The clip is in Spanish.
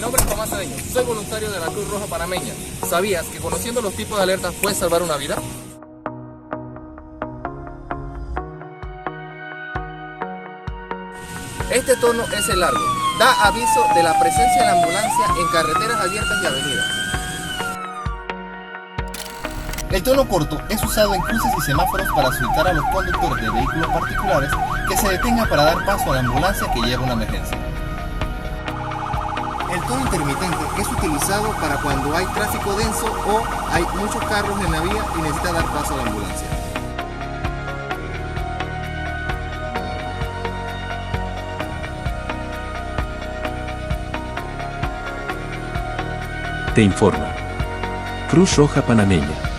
nombre es Tomás Cedeño, soy voluntario de la Cruz Roja Panameña. ¿Sabías que conociendo los tipos de alertas puedes salvar una vida? Este tono es el largo. Da aviso de la presencia de la ambulancia en carreteras abiertas y avenidas. El tono corto es usado en cruces y semáforos para solicitar a los conductores de vehículos particulares que se detengan para dar paso a la ambulancia que lleva una emergencia. El tono intermitente es utilizado para cuando hay tráfico denso o hay muchos carros en la vía y necesita dar paso a la ambulancia. Te informa. Cruz Roja Panameña.